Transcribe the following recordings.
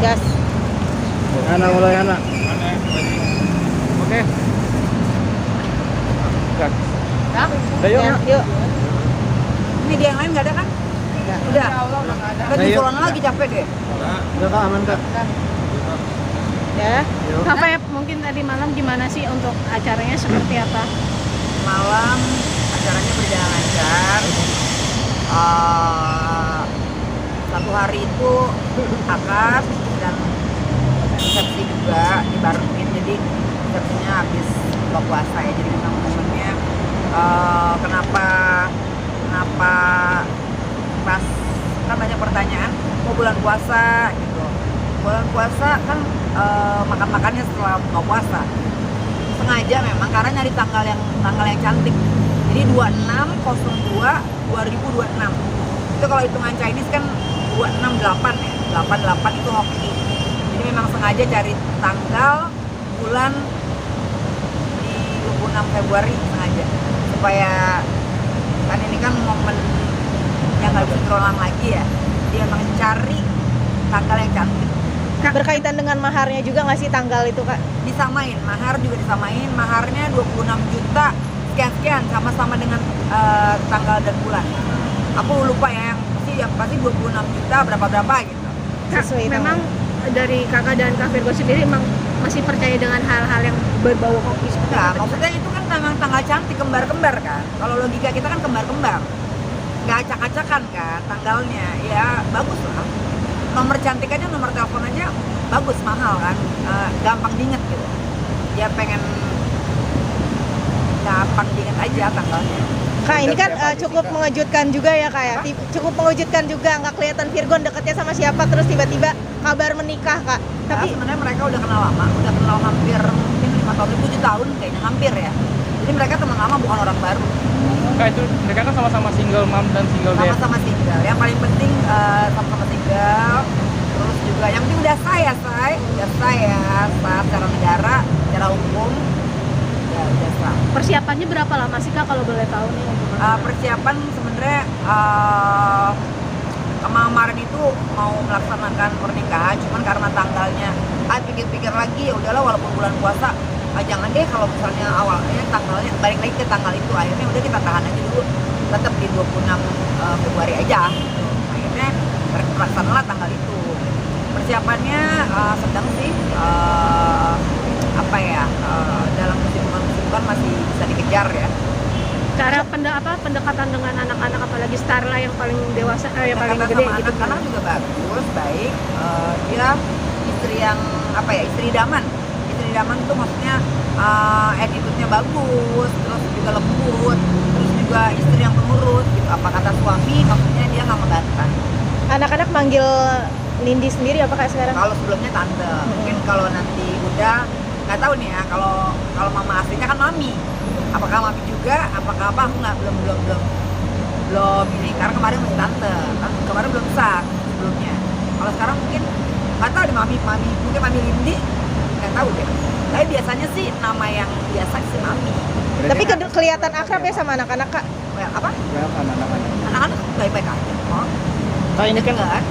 Gas. Ana mulai Ana. Oke. Gas. Ya? Ayo. Ya, yuk. Ini dia yang lain nggak ada kan? Enggak. Udah. Kan di Ayo. corona lagi capek deh. Udah Kak, aman Kak. Ya. Yuk. Kak Feb, mungkin tadi malam gimana sih untuk acaranya seperti apa? Malam acaranya berjalan lancar. Satu hari itu akad dan resepsi juga dibarengin, jadi resepsinya habis buka puasa ya, jadi memang momennya kenapa pas kan banyak pertanyaan mau bulan puasa gitu. Bulan puasa kan makan-makannya setelah buka puasa, sengaja memang karena nyari tanggal yang cantik. Jadi 26/02/2026 itu kalau hitungan Chinese kan 268 ya, 88 itu hoki. Jadi memang sengaja cari tanggal bulan di 26 Februari sengaja supaya kan ini kan momen yang nggak bisa terulang lagi ya. Dia memang cari tanggal yang cantik. Berkaitan dengan maharnya juga nggak sih tanggal itu, Kak? Disamain, mahar juga disamain. Maharnya 26 juta sekian-sekian sama-sama dengan tanggal dan bulan. Aku lupa ya, yang pasti 26 juta berapa gitu. Kak, Sesuai memang dari kakak dan Kak Virgo sendiri emang masih percaya dengan hal-hal yang berbau hoki seperti Nah, apa? maksudnya itu kan memang tanggal cantik, kembar-kembar kan. Kalau logika kita kan kembar-kembar, nggak acak-acakan kan tanggalnya. Ya bagus lah. Nomor cantik aja, nomor telepon aja bagus, mahal kan, gampang diinget gitu. Dia pengen gampang diinget aja tanggalnya. Kak, ini kan cukup mengejutkan juga ya, Kak ya. Cukup mengejutkan juga, nggak kelihatan Virgon deketnya sama siapa, terus tiba-tiba kabar menikah, Kak. Tapi Tapi sebenarnya mereka udah kenal lama, udah kenal hampir mungkin 5 tahun, 7 tahun kayaknya, hampir ya. Jadi mereka teman lama, bukan orang baru. Kak, itu mereka kan sama-sama single mom dan single dad. Sama-sama single. Yang paling penting sama-sama single. Terus juga yang penting udah sah secara negara, secara hukum. Ya udah sah. Persiapannya berapa lama sih Kak kalau boleh tahu nih? Persiapan sebenarnya kemarin itu mau melaksanakan pernikahan, cuman karena tanggalnya pikir-pikir lagi ya udahlah, walaupun bulan puasa jangan deh, kalau misalnya awalnya tanggalnya balik lagi ke tanggal itu, akhirnya udah kita tahan aja dulu, tetap di 26 Februari aja. Akhirnya melaksanakanlah tanggal itu. Persiapannya sedang sih, dalam kesibukan masih bisa dikejar ya. Cara pendekatan dengan anak-anak, apalagi Starla yang paling dewasa, yang paling Pendekatan gede sama gitu. anak-anak juga bagus, baik. Dia istri yang istri idaman itu maksudnya attitude-nya bagus, terus juga lembut, terus juga istri yang penurut gitu. Apa kata suami, maksudnya dia nggak membantah. anak-anak manggil Lindy sendiri apa, Kak, sekarang? Kalau sebelumnya tante, mungkin kalau nanti udah nggak tahu nih ya. Kalau mama aslinya kan mami. Apakah mami juga? Apakah apa? Aku nggak belum ini. Karena kemarin masih tante, kan kemarin belum besar sebelumnya. Kalau sekarang mungkin nggak tahu deh, mami mungkin mami Lindy, nggak tahu deh. Tapi biasanya sih nama yang biasa sih mami. Tapi kelihatan akrab ya sama anak-anak, Kak? Apa? Anak-anak baik-baik aja. Oh, Kak, ini kan enggak.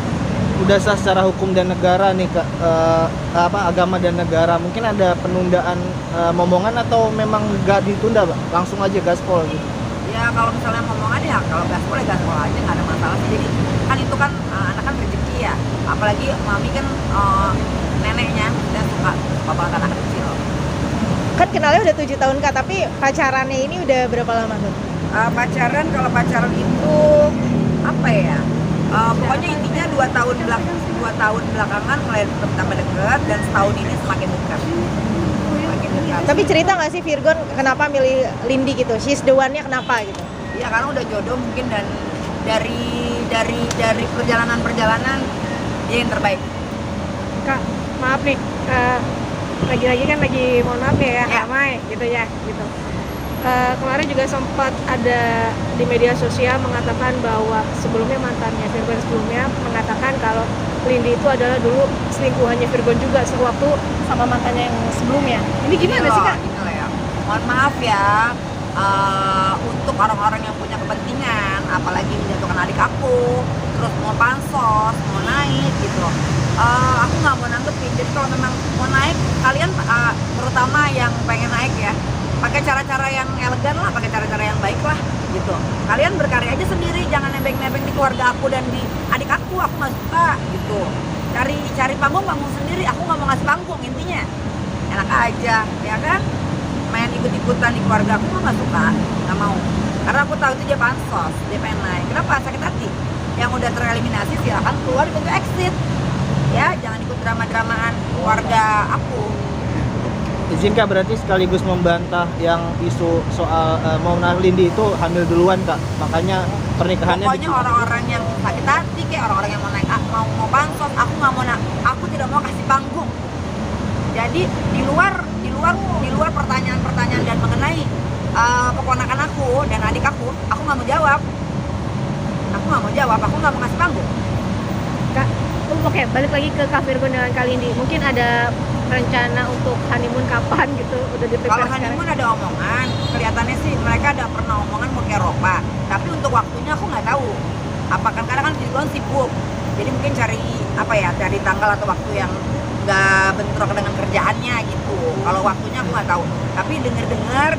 udah sah secara hukum dan negara nih Kak, agama dan negara. Mungkin ada penundaan momongan atau memang nggak ditunda, Pak? Langsung aja gaspol gitu. Ya kalau misalnya ngomongan ya, kalau gaspol ya gaspol aja, nggak ada masalah sih. Jadi kan itu kan anak kan rezeki ya. Apalagi mami kan neneknya dan suka banget anak kecil. Kan kenalnya udah 7 tahun, Kak, tapi pacarannya ini udah berapa lama tuh? Kalau pacaran itu apa ya? Pokoknya intinya 2 tahun belakangan mulai tambah dekat, dan setahun ini semakin dekat. Tapi cerita nggak sih Virgon kenapa milih Lindy gitu? She's the one-nya kenapa gitu? Ya karena udah jodoh mungkin, dan dari perjalanan dia yang terbaik. Kak, maaf nih, lagi-lagi kan lagi mohon maaf ya, ramai gitu ya, gitu. Kemarin juga sempat ada di media sosial mengatakan bahwa sebelumnya mantannya Virgon sebelumnya mengatakan kalau Lindy itu adalah dulu selingkuhannya Virgon juga sewaktu sama mantannya yang sebelumnya. Ini gimana sih Kak? Gini loh ya, mohon maaf ya, untuk orang-orang yang punya kepentingan, apalagi menjatuhkan adik aku, terus mau pansos, mau naik gitu. Aku nggak mau nanggepin. Jadi kalau memang mau naik, kalian terutama yang pengen naik ya, pakai cara-cara yang elegan lah, pakai cara-cara yang baik lah gitu. Kalian berkarya aja sendiri, jangan nebeng-nebeng di keluarga aku dan di adik aku nggak suka gitu. Cari panggung sendiri, aku nggak mau ngasih panggung, intinya enak aja ya kan. Main ikut-ikutan di keluarga aku nggak suka, nggak mau, karena aku tahu itu dia pansos, dia pengen naik. Kenapa? Sakit hati. Yang udah tereliminasi silahkan keluar, itu exit ya, jangan ikut drama-dramaan keluarga aku. Izin Kak, berarti sekaligus membantah yang isu soal Mona Lindi itu hamil duluan Kak, makanya pernikahannya pokoknya orang-orang yang sakit hati kayak orang-orang yang mau naik mau pansos, aku nggak mau aku tidak mau kasih panggung. Jadi di luar pertanyaan-pertanyaan dan mengenai keponakan aku dan adik aku nggak mau jawab. Aku nggak mau kasih panggung. Kak, oke, balik lagi ke Kak Virgon dengan Kak Lindi. Mungkin ada rencana untuk honeymoon kapan gitu? Udah di-prepare Kalau sekarang? honeymoon ada omongan, kelihatannya sih mereka ada pernah omongan mau ke Eropa. Tapi untuk waktunya aku nggak tahu. Apakah kadang kan Virgon sibuk, jadi mungkin cari tanggal atau waktu yang nggak bentrok dengan kerjaannya gitu. Kalau waktunya aku nggak tahu. Tapi dengar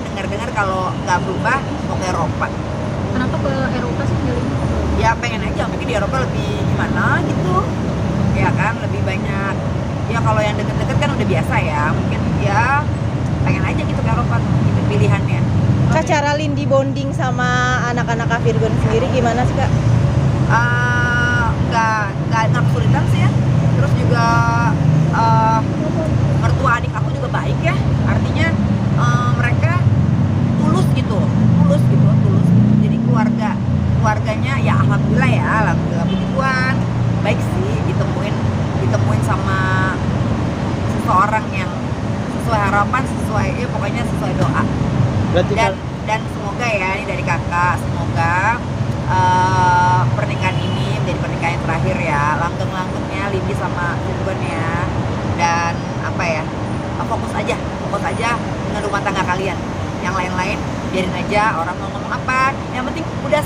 kalau nggak berubah mau ke Eropa. Kenapa ke Eropa sih milih? Ya pengen aja, mungkin di Eropa lebih gimana gitu ya kan, lebih banyak ya. Kalau yang deket-deket kan udah biasa ya, mungkin ya pengen aja gitu ke Eropa, itu pilihannya. Kak, cara Lindi bonding sama anak-anak Kak Virgon sendiri gimana sih Kak? Nggak kesulitan sih ya. Terus juga mertua adik aku juga baik ya, artinya mereka tulus gitu. Jadi keluarganya ya alhamdulillah puji Tuhan, baik sih. Ditemuin sama seseorang yang sesuai harapan, pokoknya sesuai doa. berarti Dan semoga ya, ini dari kakak, semoga pernikahan ini menjadi pernikahan yang terakhir ya, langgeng-langgengnya Lindi sama Virgon ya. Dan fokus aja dengan rumah tangga kalian. Yang lain-lain biarin aja, orang mau ngomong apa, yang penting udah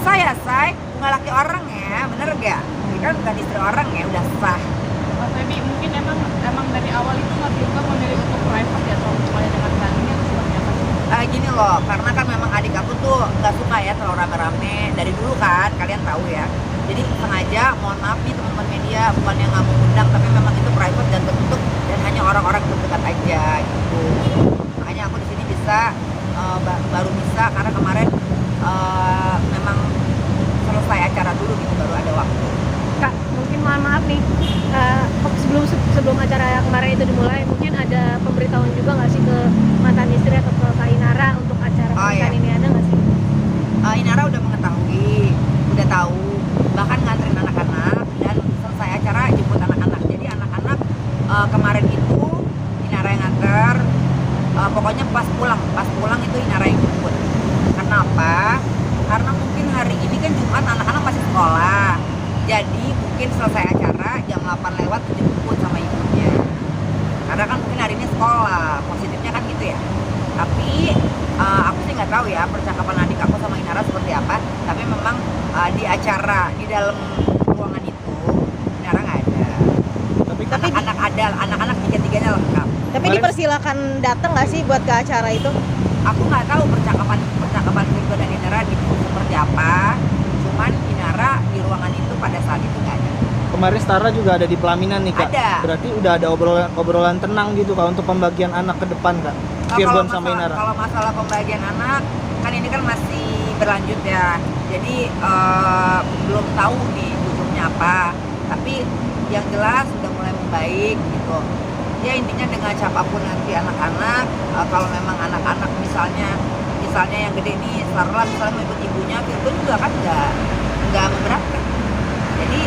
nggak laki orang ya, bener gak? Ini kan bukan istri orang ya, udah sah. Mas Febi, mungkin emang dari awal itu Mas Virgon memilih untuk private ya, atau semuanya dengan Kani atau seperti apa sih? Gini loh, karena kan memang adik aku tuh nggak suka ya terlalu rame-rame dari dulu kan, kalian tahu ya. Jadi sengaja, mohon maaf nih teman-teman media, bukan yang nggak mau undang, tapi memang itu private dan tertutup dan hanya orang-orang terdekat aja gitu. Makanya aku di sini baru bisa karena kemarin memang selesai acara dulu gitu, baru ada waktu. Kak, mungkin mohon maaf nih, sebelum acara kemarin itu dimulai, mungkin ada pemberitahuan juga nggak sih ke mantan istri atau ke Kak Inara untuk acara pernikahan ini, ada nggak sih? Inara udah mengetahui, udah tahu, bahkan nganterin anak-anak dan selesai acara jemput anak-anak. Jadi anak-anak kemarin itu Inara yang nganter, pokoknya pas pulang itu Inara yang jemput. Kenapa? Karena mungkin hari ini kan Jumat, anak-anak masih sekolah. Jadi mungkin selesai acara jam 8 lewat dijemput sama ibunya. Karena kan mungkin hari ini sekolah, positifnya kan gitu ya. Tapi aku sih nggak tahu ya percakapan adik aku sama Inara seperti apa. Tapi memang di acara di dalam ruangan itu Inara nggak ada. Tapi anak-anak tiga-tiganya lengkap. Tapi dipersilakan datang nggak sih buat ke acara itu? Aku nggak tahu percakapan Virgon dan Inara gitu seperti apa. Cuman Inara di ruangan itu pada saat itu nggak ada. kemarin Stara juga ada di pelaminan nih Kak. Ada. Berarti udah ada obrolan tenang gitu Kak untuk pembagian anak ke depan Kak. Virgon sama Inara. Kalau masalah pembagian anak kan ini kan masih berlanjut ya. Jadi belum tahu nih ujungnya apa. Tapi yang jelas sudah mulai membaik gitu. Ya intinya dengan siapapun nanti anak-anak, kalau memang anak-anak misalnya yang gede nih, Sarla misalnya mau ikut ibunya, Virgon juga kan nggak memberatkan. Jadi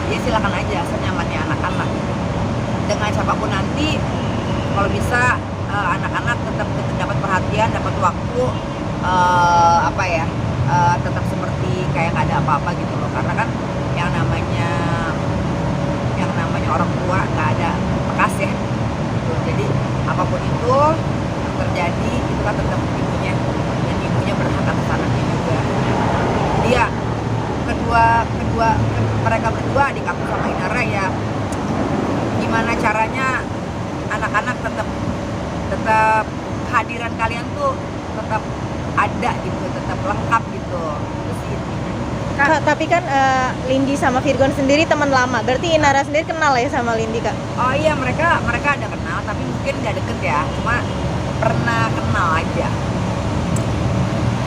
ya silakan aja senyamannya anak-anak. Dengan siapapun nanti, kalau bisa anak-anak tetap dapat perhatian, dapat waktu, tetap seperti kayak nggak ada apa-apa gitu loh. Karena kan yang namanya orang tua nggak ada bekas ya. Gitu. Jadi apapun itu yang terjadi itu kan tetap ibunya, dan ibunya berhak atas anaknya juga. Dia kedua mereka berdua, adik aku sama Inara ya gimana caranya anak-anak tetap kehadiran kalian tuh tetap ada gitu, tetap lengkap gitu. Terus intinya. Kak, tapi kan Lindy sama Virgon sendiri teman lama. Berarti Inara sendiri kenal ya sama Lindy, Kak? Oh iya, mereka ada kenal tapi mungkin nggak deket ya, cuma pernah kenal aja.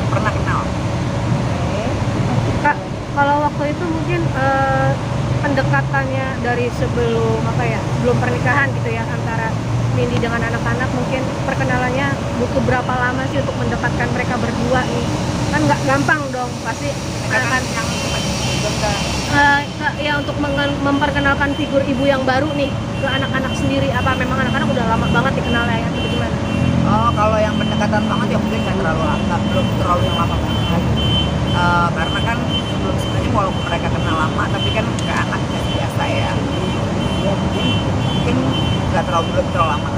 Pernah kenal. Kak, kalau waktu itu mungkin pendekatannya dari sebelum sebelum pernikahan gitu ya, antara Lindy dengan anak-anak, mungkin perkenalannya butuh berapa lama sih untuk mendekatkan mereka berdua nih? Kan nggak gampang dong, pasti akan ya untuk memperkenalkan figur ibu yang baru nih ke anak-anak sendiri. Apa memang anak-anak udah lama banget dikenalnya ya, atau gimana? Oh, kalau yang pendekatan banget ya mungkin belum terlalu yang lama banget. Karena kan sebenarnya walaupun mereka kenal lama, tapi kan ke anaknya biasa ya. Mungkin nggak terlalu lama.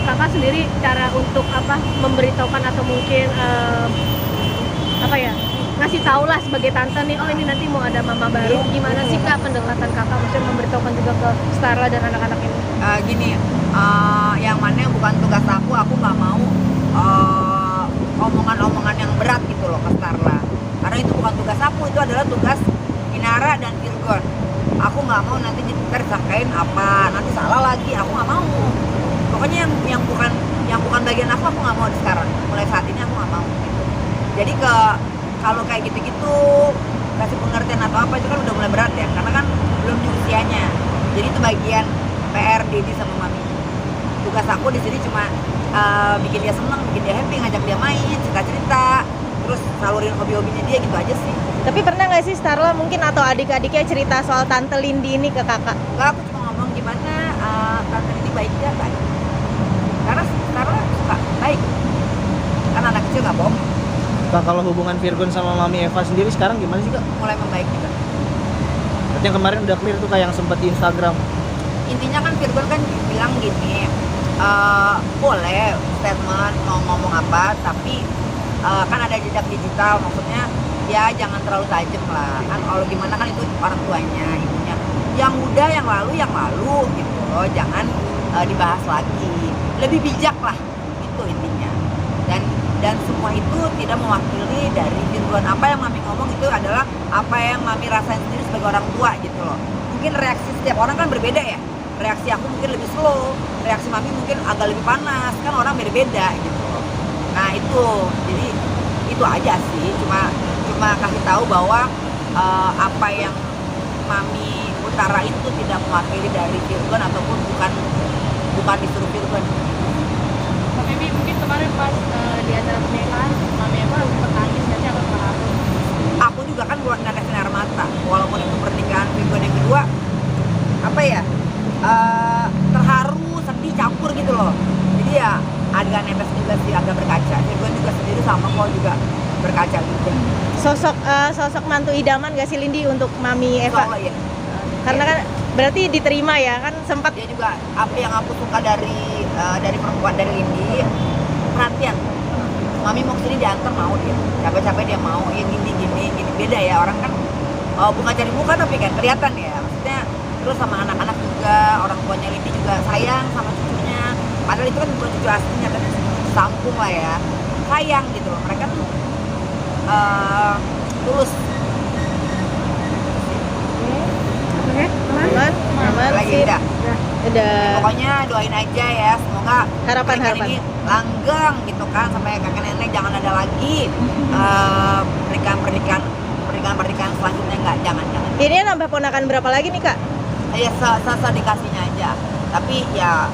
Kakak sendiri cara untuk memberitahukan atau mungkin ngasih tau lah sebagai tante nih, oh ini nanti mau ada mama baru, gimana sih Kak pendekatan Kakak maksudnya memberitahukan juga ke Starla dan anak-anak ini? Gini, yang mana yang bukan tugas aku nggak mau omongan-omongan yang berat gitu loh ke Starla, karena itu bukan tugas aku, itu adalah tugas Inara dan Virgon. Aku nggak mau nanti tersangkain apa, nanti salah lagi, aku nggak mau. Pokoknya yang bukan bagian aku nggak mau sekarang. Mulai saat ini aku nggak mau. Gitu. Jadi kalau kayak gitu-gitu kasih pengertian atau apa itu kan udah mulai berat ya, karena kan belum di usianya. Jadi itu bagian PR Dedi sama Mami. Tugas aku di sini cuma bikin dia seneng, bikin dia happy, ngajak dia main, cerita-cerita, terus salurin hobi-hobinya dia gitu aja sih. Tapi pernah nggak sih Starla mungkin atau adik-adiknya cerita soal Tante Lindy ini ke kakak? Enggak, aku cuma ngomong gimana Tante ini baik dia baik. Karena Starla suka baik. Kan anak kecil nggak bohong. Kak, kalau hubungan Virgon sama Mami Eva sendiri sekarang gimana sih, Kak? Mulai membaik juga. Berarti yang kemarin udah clear tuh kayak yang sempat di Instagram. Intinya kan Virgon kan bilang gini, boleh statement mau ngomong apa, tapi kan ada jejak digital, maksudnya ya jangan terlalu tajam lah. Kan kalau gimana kan itu orang tuanya, ibunya. Yang udah yang lalu gitu loh, jangan dibahas lagi. Lebih bijak lah, itu intinya. Dan semua itu tidak mewakili dari Virgon. Apa yang Mami ngomong itu adalah apa yang Mami rasain sendiri sebagai orang tua gitu loh. Mungkin reaksi setiap orang kan berbeda ya. Reaksi aku mungkin lebih slow, reaksi Mami mungkin agak lebih panas, kan orang beda-beda gitu loh. Nah itu, jadi itu aja sih, cuma kasih tahu bahwa apa yang Mami utara itu tidak mewakili dari Virgon ataupun bukan disuruh Virgon. Tapi mungkin kemarin pas di acara pernikahan Mami Eva sempat nangis nggak sih atau marah? Aku juga kan buat netesin air mata, walaupun itu pernikahan Virgon yang kedua, terharu, sedih, campur gitu loh. Jadi ya agak netes juga sih, agak berkaca. Virgon juga sendiri sama kok juga berkaca juga. Sosok mantu idaman gak sih Lindy untuk Mami Eva? Soalnya ya. Karena kan berarti diterima ya, kan sempat Dia juga apa yang aku suka dari perempuan dari Lindy, perhatian. Mami mau kesini diantar mau dia, capek-capek dia mau, ya gini beda ya, orang kan bukan cari muka tapi kan kelihatan ya, maksudnya. Terus sama anak-anak juga, orang tuanya Lindy juga sayang sama cucunya, padahal itu kan bukan cucu aslinya, tapi sampung lah ya, sayang gitu loh, mereka tuh tulus. Oke, aman Lagi sih. udah. Pokoknya doain aja ya, semoga Harapan. ini langgeng gitu kan, sampai kakek nenek jangan ada lagi pernikahan selanjutnya, jangan. Ini nambah ponakan berapa lagi nih Kak? Ya dikasihnya aja, tapi ya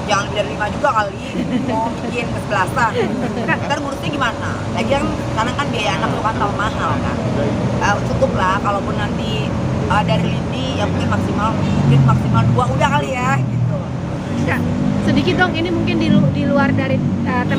jangan lebih dari 5 juga kali, mau bikin kesebelasan. Ntar ngurusnya gimana? Lagian karena kan biaya anak itu kan terlalu mahal kan. Cukup lah, kalaupun nanti dari Lindy ya mungkin maksimal 2 udah kali ya gitu. Sedikit dong, ini mungkin di luar dari tema